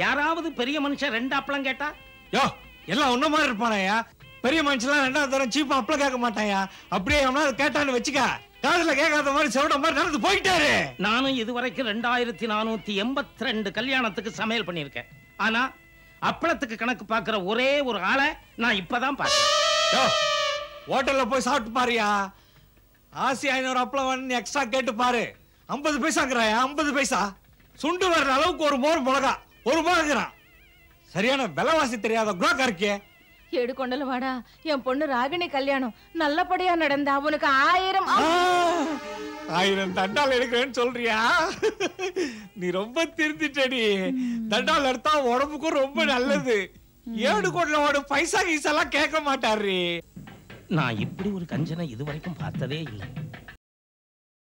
யாராவது பெரிய மனுஷன் 2 அப்பளம் கேட்டா? யோ எல்லாம் ஒண்ணு மாதிரி இருப்பானயா. பெரிய மனுஷன்லாம் 2வது தரம் சீப்பா அப்பளம் கேட்க மாட்டாயா. அப்படியே அவனால கேட்டான்னு வச்சுக்க, காதுல கேட்காத மாதிரி செவட மாதிரி நடந்து போயிட்டாரு. நானும் இதுவரைக்கும் 2482 கல்யாணத்துக்கு சமையல் பண்ணிருக்கேன். ஆனா அப்பளத்துக்கு கணக்கு பாக்குற ஒரே ஒரு ஆளை நான் இப்பதான் பாக்கிறேன். ஹோட்டல்ல போய் சாப்பிட்டு பாருயா. ஆசி 500 அப்பளம் வேணும்னு எக்ஸ்ட்ரா கேட்டு பாரு. 50 பைசாங்கிறாயா. 50 பைசா சுண்டு வர்ற அளவுக்கு ஒரு மோர் மிளகா ஒரு ரூபாய்ங்கிறான். சரியான விலைவாசி தெரியாத குரோக்கா இருக்கே. ஏடு கொண்டல வாடா, என் பொண்ணு ராகினி கல்யாணம் நல்லபடியா நடந்தா அவனுக்கு 1000 தண்டால் எடுக்கிறேன்னு சொல்றியா? நீ ரொம்ப திருந்திட்டடி. தண்டால் எடுத்தா உடம்புக்கும் ரொம்ப நல்லது. ஏடு கொண்டல பைசா கீசெல்லாம் கேட்க மாட்டாரு. நான் இப்படி ஒரு கஞ்சனை இதுவரைக்கும் பார்த்ததே இல்லை.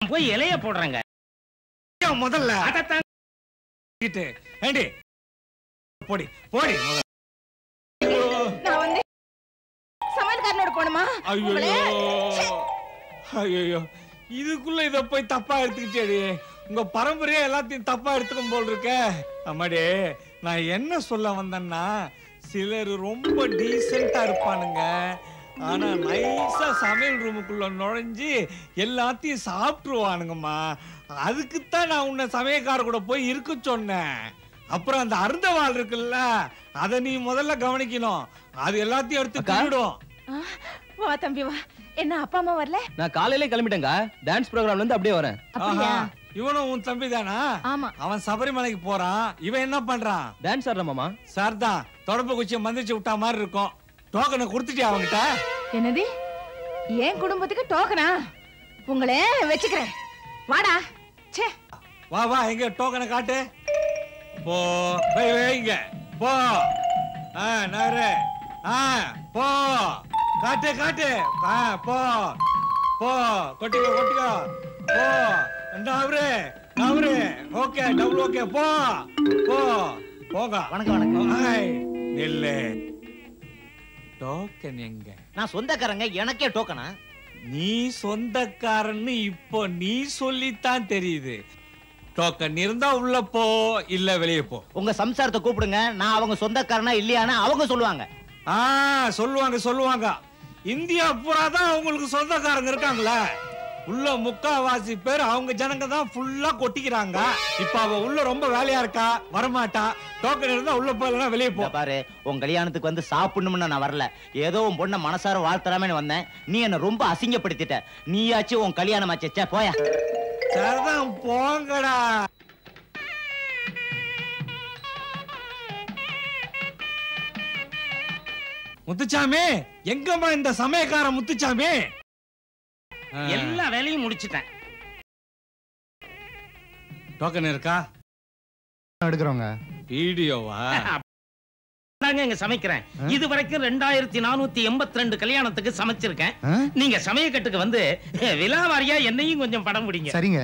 போய் இலைய போடுறாங்க முதல்ல. ஏண்டி போடி போடி. நான் வந்து சமையல்காரனோட போணுமா? ஐயோ இதுக்குள்ள இத போய் தப்பா எடுத்துக்கிட்டேடி. உங்க பரம்பரையா எல்லாத்தையும் தப்பா எடுத்துக்கும் போல் இருக்க. அம்மாடி நான் என்ன சொல்ல வந்தேன்னா, சிலர் ரொம்ப டீசென்ட்டா இருப்பானுங்க. ஆனா நைஸா சமையல் ரூமுக்குள்ள நுழைஞ்சு எல்லாத்தையும் சாப்பிட்டுருவானுங்கம்மா. அதுக்குத்தான் நான் உன்னை சமையல்கார கூட போய் இருக்க சொன்னேன். அப்புறம் அந்த அருந்தவாள் இருக்குல்ல, அத நீ முதல்ல கவனிக்கணும். அது எல்லாத்தையும் எடுத்து தின்னுடும். வா தம்பி வா. என்ன அப்பா அம்மா வரல? நான் காலையிலே கிளம்பிட்டேங்க. டான்ஸ் ப்ரோகிராம்ல இருந்து அப்படியே வரேன். இவனும் உன் தம்பி தானா? ஆமா. அவன் சபரிமலைக்கு போறான். இவன் என்ன பண்றான்? டான்ஸ் ஆடுற மாமா. சார் தான் தொடப்பு குச்சியை மந்திரிச்சு விட்டா மாதிரி இருக்கும். டோக்கனை கொடுத்துட்டியா அவங்கிட்ட? என்னது என் குடும்பத்துக்கு டோக்கனா? உங்களே வச்சுக்கிறேன். வாடா. ச்சே வா வா, எங்க டோக்கனை காட்டு. போ வைங்க போ. நகரு. போ காட்டு காட்டு. போ போ கொட்டிக்கோ கொட்டிக்கோ போ. அவரு அவரு ஓகே டபுள் ஓகே போ போ போங்க. வணக்கம் வணக்கம். நில்லு. டோக்கன் எங்க? நான் சொந்தக்காரங்க, எனக்கே டோக்கனா? நீ சொந்தக்காரன்னு இப்போ நீ சொல்லித்தான் தெரியுது. டோக்கன் இருந்தா உள்ள போ, இல்ல வெளியே போ. உங்க சம்சாரத்தை கூப்பிடுங்க, நான் அவங்க சொந்தக்காரனா இல்லையானா அவங்க சொல்லுவாங்க. சொல்லுவாங்க சொல்லுவாங்க. இந்தியா பூரா தான் அவங்களுக்கு சொந்தக்காரங்க இருக்காங்களே. உள்ள முக்காவாசி பேர் அவங்க ஜனங்க தான் ஃபுல்லா கொட்டிக்கிறாங்க. இப்ப அவ உள்ள ரொம்ப வேலையா இருக்கா, வரமாட்டா. டோக்கன் இருந்தா உள்ள போயிடலாம், வெளியே போ. பாரு, உன் கல்யாணத்துக்கு வந்து சாப்பிடணும்னு நான் வரல. ஏதோ உன் பொண்ண மனசார வாழ்த்தலாமேன்னு வந்தேன். நீ என்ன ரொம்ப அசிங்கப்படுத்திட்ட. நீயாச்சும் உன் கல்யாணம் ஆச்சே, போயா. சரிதான் போங்கடா. முத்துச்சாமி எங்கம்மா இந்த சமயக்கார முத்துச்சாமி? எல்லா வேலையும் முடிச்சிட்டேன். டோக்கன் இருக்கா? எடுக்கிறோங்க. வீடியோவா? இங்க சமைக்கிறேன். இது வரைக்கும் 2482 கல்யாணத்துக்கு சமைச்சிருக்கேன். நீங்க சமயக்கட்டுக்கு வந்து விலாவாரியா என்னையும் கொஞ்சம் படம் பிடிங்க. சரிங்க.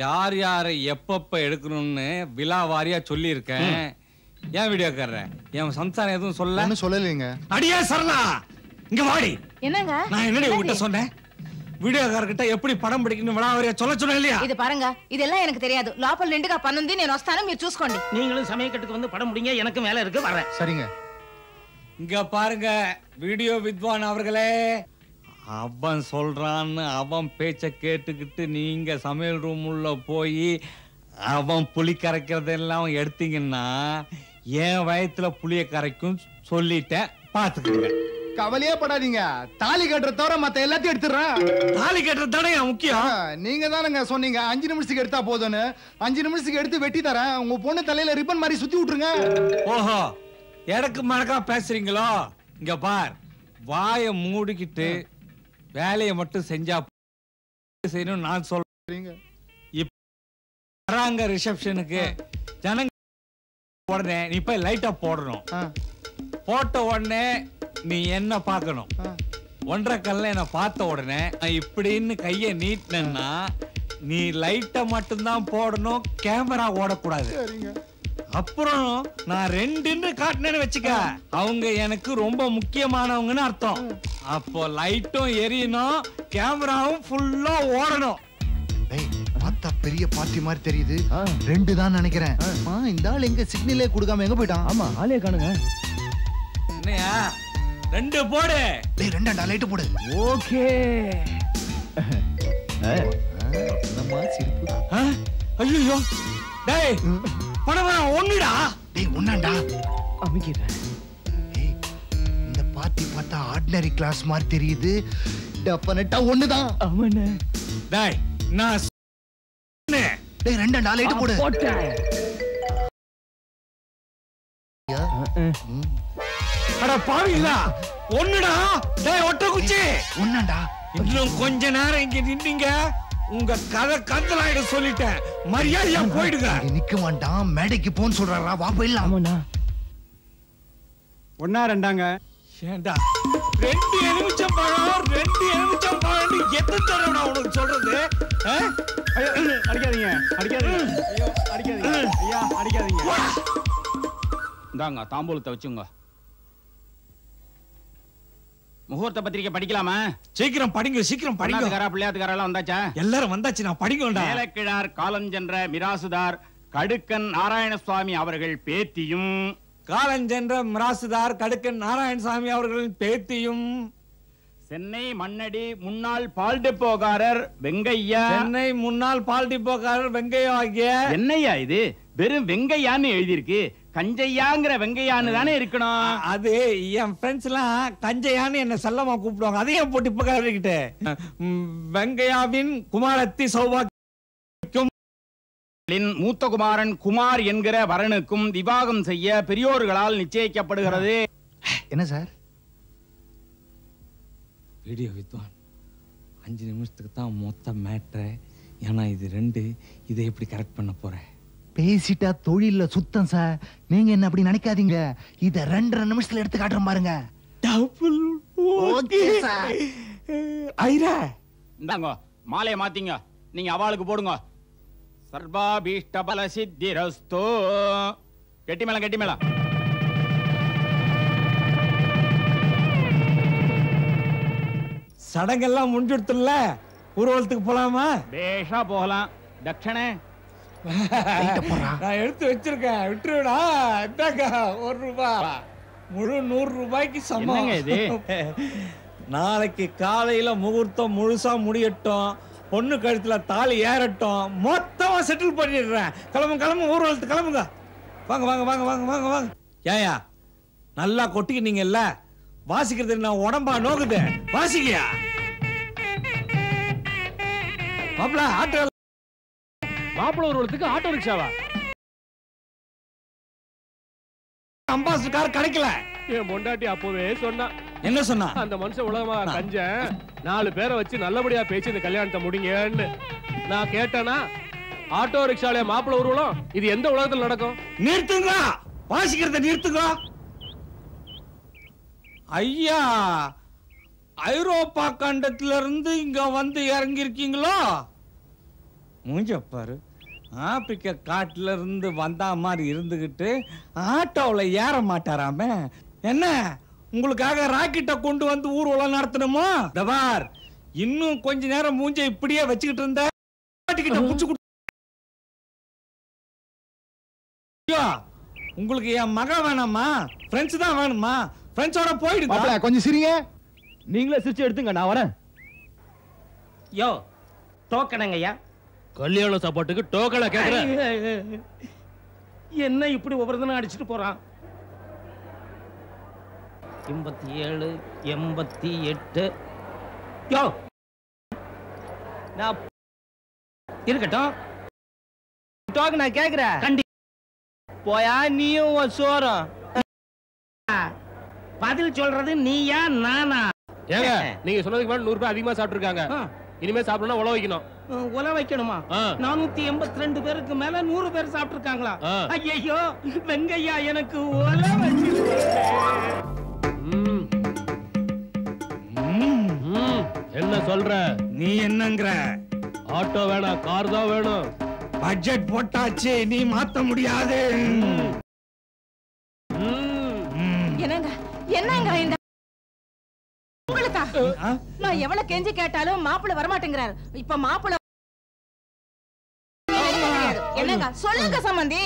யார் யாரை எப்பப்ப எடுக்கணும்னு விலாவாரியா சொல்லி இருக்கேன். ஏன் வீடியோக்காரர என் சம்சாரம் எதுவும் சொல்லலைங்க. அடியே சரளா, இங்க வாடி. என்னங்க? நான் என்னடி உன்கிட்ட சொன்னேன்? వీడియోగారికిట ఎప్పుడు పడం పడికిన విడావరియా చొల్లచొల్లలియా? ఇది పారంగా இதெல்லாம் எனக்கு தெரியாது. லாபல் நிண்டுగా పనుంది, నేను వస్తాను, మీరు చూసుకోండి. நீங்களும் சமயக்கட்டுக்கு வந்து படம் முடிங்க, எனக்கு வேலை இருக்கு, வரேன். சரிங்க. இங்க பாருங்க வீடியோ வித்வான் அவர்களே, அவன் சொல்றான்னு அவன் பேச்ச கேட்டுக்கிட்டு நீங்க சமையல் ரூம் உள்ள போய் அவன் புளி கரைக்கிறதெல்லாம் எடுத்தீங்கன்னா என் வயத்துல புளிய கரைக்கும் சொல்லிட்டேன், பாத்துக்கங்க. கவலையே படாதீங்க, தாலி கட்டுற தவிர மத்த எல்லாத்தையும் எடுத்துறேன். தாலி கட்டுறது தானே முக்கியம். நீங்க தானங்க சொன்னீங்க 5 நிமிஷத்துக்கு எடுத்தா போதும்னு. 5 நிமிஷத்துக்கு எடுத்து வெட்டி தரேன். உங்க பொண்ணு தலையில ரிப்பன் மாதிரி சுத்தி விட்டுருங்க. ஓஹோ, எடக்கு மடக்கா பேசுறீங்களோ? இங்க பார், வாயை மூடிக்கிட்டு வேலையை மட்டும் செஞ்சா செய்யணும் நான் சொல்றேன். இப்ப வராங்க ரிசப்ஷனுக்கு ஜனங்க, உடனே நீ போய் லைட்டா போடணும். போட்ட உடனே நீ என்ன பார்க்கணும். 1.5 கல்ல என்ன பார்த்த உடனே இப்படின்னு கைய நீட்டினா நீ லைட்டை மட்டும்தான் போடணும், கேமரா ஓடக்கூடாது. அப்புறம் நான் 2ன்னு காட்டினேன்னு வச்சுக்க, அவங்க எனக்கு ரொம்ப முக்கியமானவங்கன்னு அர்த்தம். அப்போ லைட்டும் எரியணும், கேமராவும் ஃபுல்லா ஓடணும். பார்த்தா பெரிய பார்ட்டி மாதிரி தெரியுது. 2 தான் நினைக்கிறேன். இந்த ஆள் எங்க சிக்னலே கொடுக்காம எங்க போயிட்டான்? ஆமா ஆளே காணுங்க. என்னையா 2 போடு. டேய் 2 லைட் போடு. ஓகே. என்னமா சிரிப்பு? ஐயோ டேய் பணமா ஒண்ணுடா. டேய் ஒண்ணாண்டா. அமிக்கிறேன். டேய் இந்த பார்ட்டி பார்த்தா ஆர்டினரி கிளாஸ் மாதிரி தெரியுது. டெஃபினட்டா ஒண்ணுதான். ஆமாண்ணே. டேய் நான் டேய் 2 லைட் போடு. போட்டேன். அட பாவிங்களா ஒண்ணுடா. டேய் ஒட்ட குச்சி ஒண்ணாண்டா. இன்னும் கொஞ்ச நேரம் இங்க நின்னீங்க உங்க கதை கந்தலாயிட சொல்லிட்டேன். மரியாதையா போயிடுங்க. நிக்க மாட்டான், மேடைக்கு போன்னு சொல்றாரா? வா போயிடலாம். ஆமாண்ணா. 1 2ங்க. ஏண்டா 2 எலுமிச்சம் பழம் 2 எலுமிச்சம் பழம் எத்தனை தடவை உனக்கு சொல்றது? ஐயோ அடிக்காதீங்க அடிக்காதீங்க. ஐயோ அடிக்காதீங்க ஐயா அடிக்காதீங்க. இந்தாங்க தாம்பூலத்தை வச்சுங்க. முகூர்த்த பத்திரிக்கை படிக்கலாமா? சீக்கிரம் படிங்க சீக்கிரம் படிங்க. பிள்ளையாத்துக்கார எல்லாம் வந்தாச்சா? எல்லாரும் வந்தாச்சு, நான் படிக்கணும்டா. மேலக்கிழார் காலம் சென்ற மிராசுதார் கடுக்கன் நாராயணசுவாமி அவர்கள் பேத்தியும், காலஞ்சென்ற மிராசுதார் கடுக்கன் நாராயணசாமி அவர்களின் பேத்தியும், சென்னை மண்ணடி முன்னாள் பால் டெப்போகாரர் வெங்கையா, சென்னை முன்னாள் பால் டிப்போக்காரர் வெங்கையா ஆகிய. என்னையா இது வெறும் வெங்கையான்னு எழுதியிருக்கு? கஞ்சையாங்கிற வெங்கையான்னு தானே இருக்கணும். அது என் ஃப்ரெண்ட்ஸ் எல்லாம் கஞ்சையான்னு என்ன செல்லமா கூப்பிடுவாங்க. அதையும் போட்டு இப்ப கலரிக்கிட்டு வெங்கையாவின் குமாரத்தி சௌபாக்கியம் மூத்த குமாரன் குமார் என்கிற வரனுக்கும் விவாகம் செய்ய பெரியோர்களால் நிச்சயிக்கப்படுகிறது. என்ன சார்? வீடியோ வித்வான் 5 நிமிஷத்துக்கு தான் மொத்த மேட்ரு. ஏன்னா இது 2, இதை எப்படி கரெக்ட் பண்ண போறேன்? பேசிட்டா தொழில்ல சுத்தம் சார். நீங்க என்ன அப்படி நினைக்காதீங்க. இத 2.5 நிமிஷத்துல எடுத்து காட்டுறேன் பாருங்க. Double okay sir. ஐரா இந்தாங்க மாலையை மாத்திங்க. நீங்க அவளுக்கு போடுங்க. சர்வாபீஷ்ட பல சித்திரஸ்தோ. கெட்டி மேளம் கெட்டி மேளம். சடங்கெல்லாம் முடிஞ்சுடுத்துல ஊர்வலத்துக்கு போலாமா? பேஷா போகலாம். தட்சணை நான் எடுத்து வச்சிருக்கேன், விட்டுருடா. இந்தாங்க 1 ரூபாய். முழு 100 ரூபாய்க்கு சமம். என்னங்க இது? நாளைக்கு காலையில முகூர்த்தம் முழுசா முடியட்டும், பொண்ணு கழுத்துல தாலி ஏறட்டும், மொத்தமா செட்டில் பண்ணிடுறேன். கிளம்புங்க ஊர்வலத்துக்கு கிளம்புங்க. வாங்க வாங்க வாங்க வாங்க வாங்க வாங்க. ஏயா நல்லா கொட்டிக்கிட்டீங்கல்ல, வாசிக்கிறது நான் உடம்பா நோக்குது. வாசிக்கியா மாப்பிள? ஆட்டோ மாப்பிள்ள ஊர்வலத்துக்கு ஆட்டோ ரிக்ஷாவா? அம்பாசிடர் கார் கிடைக்கல. என் பொண்டாட்டி அப்பவே சொன்னா. என்ன சொன்னா? அந்த மனுஷன் உலகமா கஞ்சன், 4 பேரை வச்சு நல்லபடியா பேசி இந்த கல்யாணத்தை முடிங்கன்னு. நான் கேட்டேனா ஆட்டோ ரிக்ஷால மாப்பிள்ள ஊர்வலம் இது எந்த உலகத்துல நடக்கும்? நிறுத்துங்க, வாசிக்கிறத நிறுத்துங்க. ஐயா ஐரோப்பா கண்டத்துல இருந்து இங்க வந்து இறங்கி இருக்கீங்களோ? மூஞ்ச பாரு. ஆப்பிரிக்க காட்டுல இருந்து வந்தா மாதிரி இருந்துகிட்டு ஆட்டோல ஏற மாட்டாராம. என்ன உங்களுக்காக ராக்கெட்டை கொண்டு வந்து ஊர்வலம் நடத்தணுமோ? தபார் இன்னும் கொஞ்ச நேரம் மூஞ்ச இப்படியே வச்சுக்கிட்டு இருந்த உங்களுக்கு என் மகன் வேணாமா? ஃப்ரெண்ட்ஸ் தான் வேணுமா? ஃப்ரெண்ட்ஸோட போயிடுங்க. கொஞ்சம் சிரிங்க. நீங்களே சிரிச்சு எடுத்துங்க, நான் வரேன். யோ டோக்கனுங்கய்யா. கல்யாண சாப்பாட்டுக்கு டோக்கனை கேக்குறேன். என்ன இப்படி ஒவ்வொருத்தனும் அடிச்சுட்டு போறான்? 87 88. யோ நான் இருக்கட்டும். டோக்கனை கேக்குறேன். கண்டி போயா நீயும் சோறும். பதில் சொல்றது நீயா நானா? ஏங்க நீங்க சொன்னதுக்கு மேல 100 ரூபாய் அதிகமா சாப்பிட்டுருக்காங்க. இனிமே சாப்பிடணும் உழ வைக்கணும். உல வைக்கணுமா? 482 பேருக்கு மேல 100 பேர் சாப்பிட்டு இருக்காங்களா? ஐயோ வெங்கையா எனக்கு உல வச்சிருக்காங்க. என்ன சொல்ற? நீ என்னங்கற? ஆட்டோ வேணாம், கார் தான் வேணும். பட்ஜெட் போட்டாச்சு, நீ மாத்த முடியாது. என்னங்க என்னங்க இந்த உங்களுக்கா? நான் எவ்வளவு கெஞ்சி கேட்டாலும் மாப்பிள்ளை வரமாட்டேங்கிறாரு. இப்ப மாப்பிள்ளை என்னங்க சொல்லுங்க சம்பந்தி.